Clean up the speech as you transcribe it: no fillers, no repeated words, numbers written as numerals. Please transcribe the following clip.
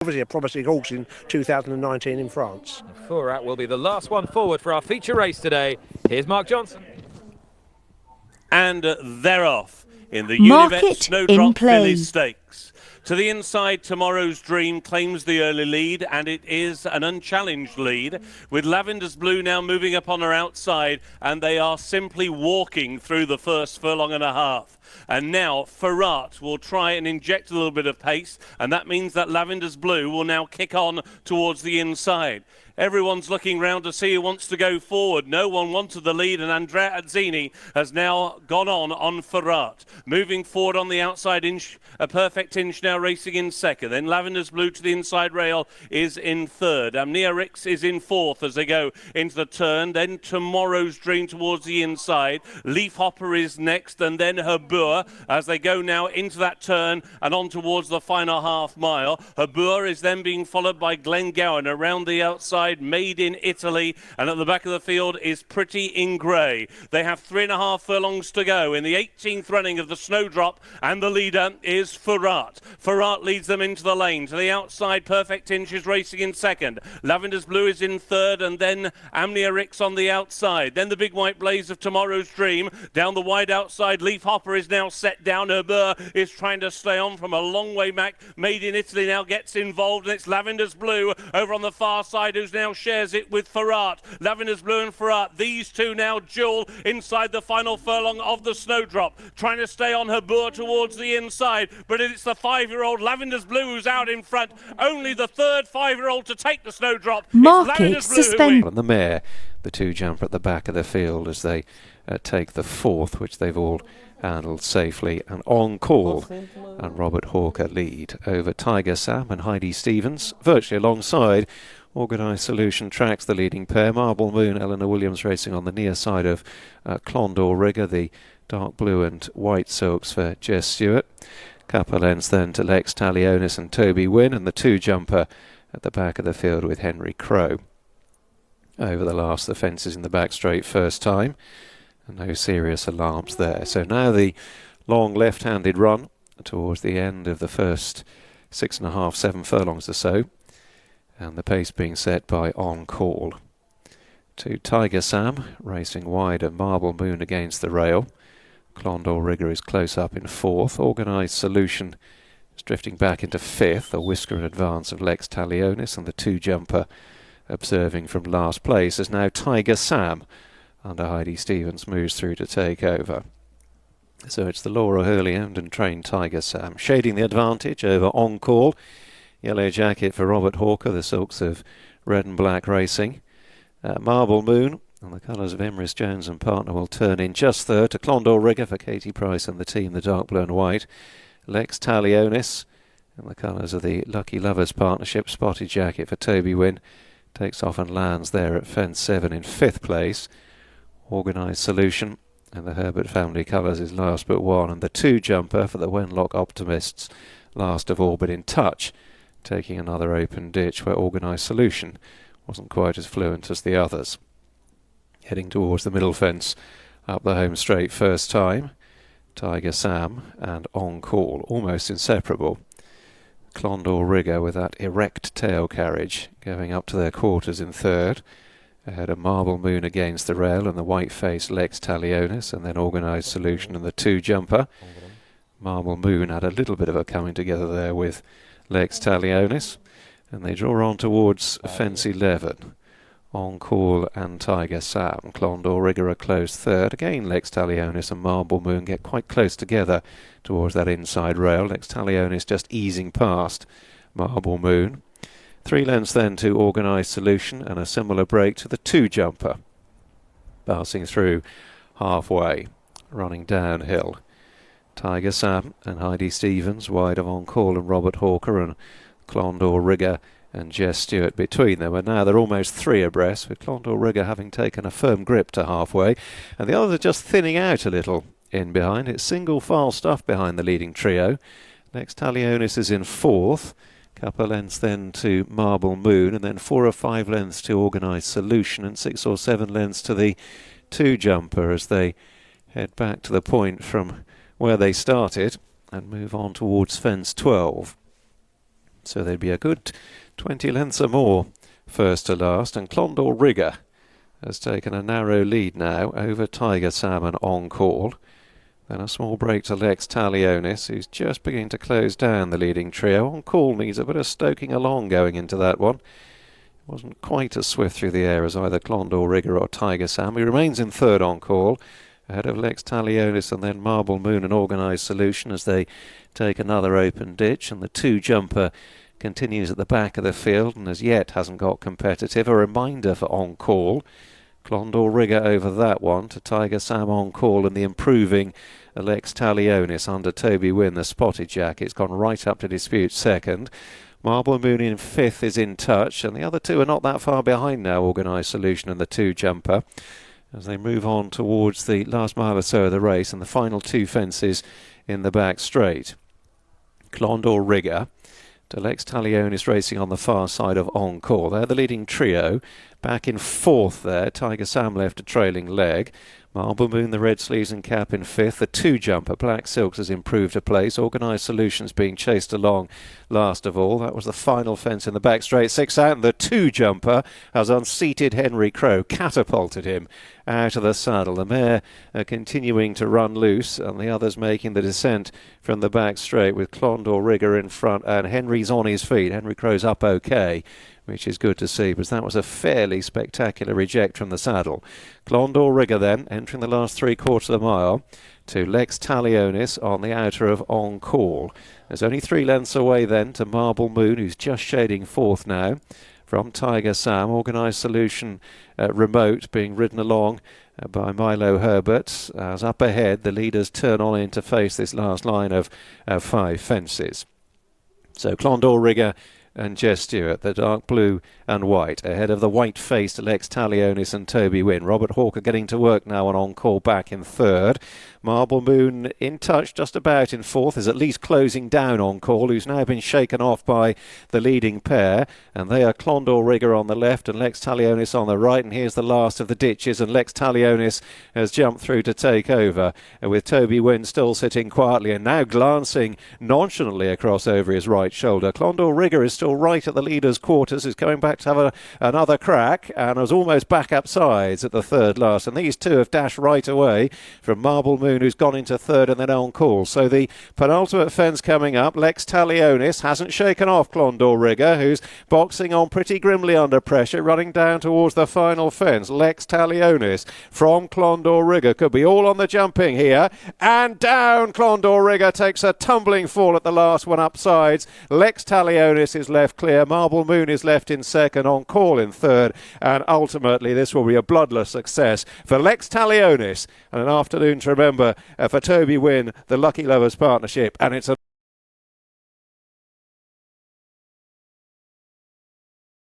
Obviously a promising horse in 2019 in France. Furat will be the last one forward for our feature race today. Here's Mark Johnson. And they're off in the Unibet Snowdrop Filly Stakes. To the inside, Tomorrow's Dream claims the early lead, and it is an unchallenged lead, with Lavender's Blue now moving up on her outside, and they are simply walking through the first furlong and a half. And now Furat will try and inject a little bit of pace, and that means that Lavender's Blue will now kick on towards the inside. Everyone's looking round to see who wants to go forward. No one wanted the lead, and Andrea Azzini has now gone on Furat. Moving forward on the outside inch, a perfect inch now racing in second. Then Lavender's Blue to the inside rail is in third. Amnia Rix is in fourth as they go into the turn. Then Tomorrow's Dream towards the inside. Leaf Hopper is next, and then Habur as they go now into that turn and on towards the final half mile. Habur is then being followed by Glengowan around the outside. Made in Italy, and at the back of the field is Pretty in Grey. They have 3.5 furlongs to go in the 18th running of the Snowdrop, and the leader is Furat. Furat leads them into the lane. To the outside, Perfect Inch is racing in second. Lavender's Blue is in third, and then Amnia Rix on the outside. Then the big white blaze of Tomorrow's Dream. Down the wide outside, Leaf Hopper is now set down. Herbert is trying to stay on from a long way back. Made in Italy now gets involved, and it's Lavender's Blue over on the far side who's now shares it with Furat. Lavender's Blue and Furat, these two now duel inside the final furlong of the Snowdrop, trying to stay on Habur towards the inside, but it's the 5-year-old Lavender's Blue who's out in front. Only the third 5-year-old to take the Snowdrop. Market suspended. And the mare, the two jumper at the back of the field as they take the fourth, which they've all handled safely, and On Call and Robert Hawker lead over Tiger Sam and Heidi Stevens, virtually alongside. Organised Solution tracks the leading pair. Marble Moon, Eleanor Williams racing on the near side of Clondor Rigger, the dark blue and white silks for Jess Stewart. Couple lengths then to Lex Talionis and Toby Wynn, and the two jumper at the back of the field with Henry Crow. Over the last, the fences in the back straight first time, and no serious alarms there. So now the long left-handed run towards the end of the first 6.5, 7 furlongs or so. And the pace being set by On Call. To Tiger Sam, racing wide at Marble Moon against the rail. Clondor Rigger is close up in fourth. Organised Solution is drifting back into fifth, a whisker in advance of Lex Talionis, and the two jumper observing from last place as now Tiger Sam under Heidi Stevens moves through to take over. So it's the Laura Hurley owned and trained Tiger Sam shading the advantage over On Call. Yellow jacket for Robert Hawker, the silks of red and black racing. Marble Moon, and the colours of Emrys Jones and partner will turn in just third to Clondor Rigger for Katie Price and the team, the dark blue and white. Lex Talionis, and the colours of the Lucky Lovers partnership, spotted jacket for Toby Wynn, takes off and lands there at fence 7 in 5th place. Organised Solution, and the Herbert family colours is last but one, and the two jumper for the Wenlock Optimists, last of all but in touch, taking another open ditch where Organised Solution wasn't quite as fluent as the others. Heading towards the middle fence, up the home straight first time, Tiger Sam and On Call, almost inseparable. Clondor Rigger with that erect tail carriage going up to their quarters in third. Ahead of Marble Moon against the rail and the white-faced Lex Talionis, and then Organised Solution and the two jumper. Marble Moon had a little bit of a coming together there with Lex Talionis, and they draw on towards fence 11. On Call and Tiger Sam. Clondor Rigger a close third. Again Lex Talionis and Marble Moon get quite close together towards that inside rail. Lex Talionis just easing past Marble Moon. 3 lengths then to Organised Solution, and a similar break to the two jumper. Passing through halfway, running downhill. Tiger Sam and Heidi Stevens wide of On Call and Robert Hawker, and Clondor Rigger and Jess Stewart between them, and now they're almost 3 abreast, with Clondor Rigger having taken a firm grip to halfway, and the others are just thinning out a little in behind. It's single file stuff behind the leading trio. Next Talionis is in 4th, couple of lengths then to Marble Moon, and then 4 or 5 lengths to Organised Solution, and 6 or 7 lengths to the two jumper as they head back to the point from where they started and move on towards fence 12. So there'd be a good 20 lengths or more first to last, and Clondor Rigger has taken a narrow lead now over Tiger Salmon on call. Then a small break to Lex Talionis, who's just beginning to close down the leading trio. On call needs a bit of stoking along going into that one. Wasn't quite as swift through the air as either Clondor Rigger or Tiger Sam. He remains in third on call, ahead of Lex Talionis and then Marble Moon and Organised Solution as they take another open ditch, and the two jumper continues at the back of the field and as yet hasn't got competitive. A reminder for on call, Clondor Rigger over that one to Tiger Sam on call, and the improving Lex Talionis under Toby Wynn, the spotted jack. It's gone right up to dispute second. Marble Moon in fifth is in touch, and the other two are not that far behind now, Organised Solution and the two jumper, as they move on towards the last mile or so of the race and the final two fences in the back straight. Clondor Rigger to Lex Talionis racing on the far side of On Call. They're the leading trio. Back in fourth there, Tiger Sam left a trailing leg. Marble Moon, the red sleeves and cap in fifth. The two jumper, Black Silks, has improved a place. Organised Solutions being chased along last of all. That was the final fence in the back straight. 6 out, and the two jumper has unseated Henry Crow, catapulted him out of the saddle. The mare continuing to run loose, and the others making the descent from the back straight with Clondor Rigger in front, and Henry's on his feet. Henry Crow's up okay, which is good to see, because that was a fairly spectacular reject from the saddle. Clondor Rigger then, entering the last 3/4 of the mile, to Lex Talionis on the outer of On Call. There's only 3 lengths away then to Marble Moon, who's just shading fourth now from Tiger Sam. Organised Solution remote being ridden along by Milo Herbert. As up ahead, the leaders turn on in to face this last line of 5 fences. So Clondor Rigger and Jess Stewart, the dark blue and white, ahead of the white-faced Lex Talionis and Toby Wynn. Robert Hawker getting to work now on call back in third. Marble Moon in touch just about in fourth, is at least closing down On Call, who's now been shaken off by the leading pair, and they are Clondor Rigger on the left and Lex Talionis on the right. And here's the last of the ditches, and Lex Talionis has jumped through to take over, with Toby Wynn still sitting quietly and now glancing nonchalantly across over his right shoulder. Clondor Rigger is still right at the leader's quarters, is coming back to have another crack, and was almost back up sides at the third last, and these two have dashed right away from Marble Moon, who's gone into third, and then On Call. So the penultimate fence coming up. Lex Talionis hasn't shaken off Clondor Rigger, who's boxing on pretty grimly under pressure, running down towards the final fence. Lex Talionis from Clondor Rigger could be all on the jumping here, and down Clondor Rigger takes a tumbling fall at the last one up sides. Lex Talionis is left clear. Marble Moon is left in second, On Call in third, and ultimately this will be a bloodless success for Lex Talionis and an afternoon to remember for Toby Wynn, the Lucky Lovers Partnership, and it's a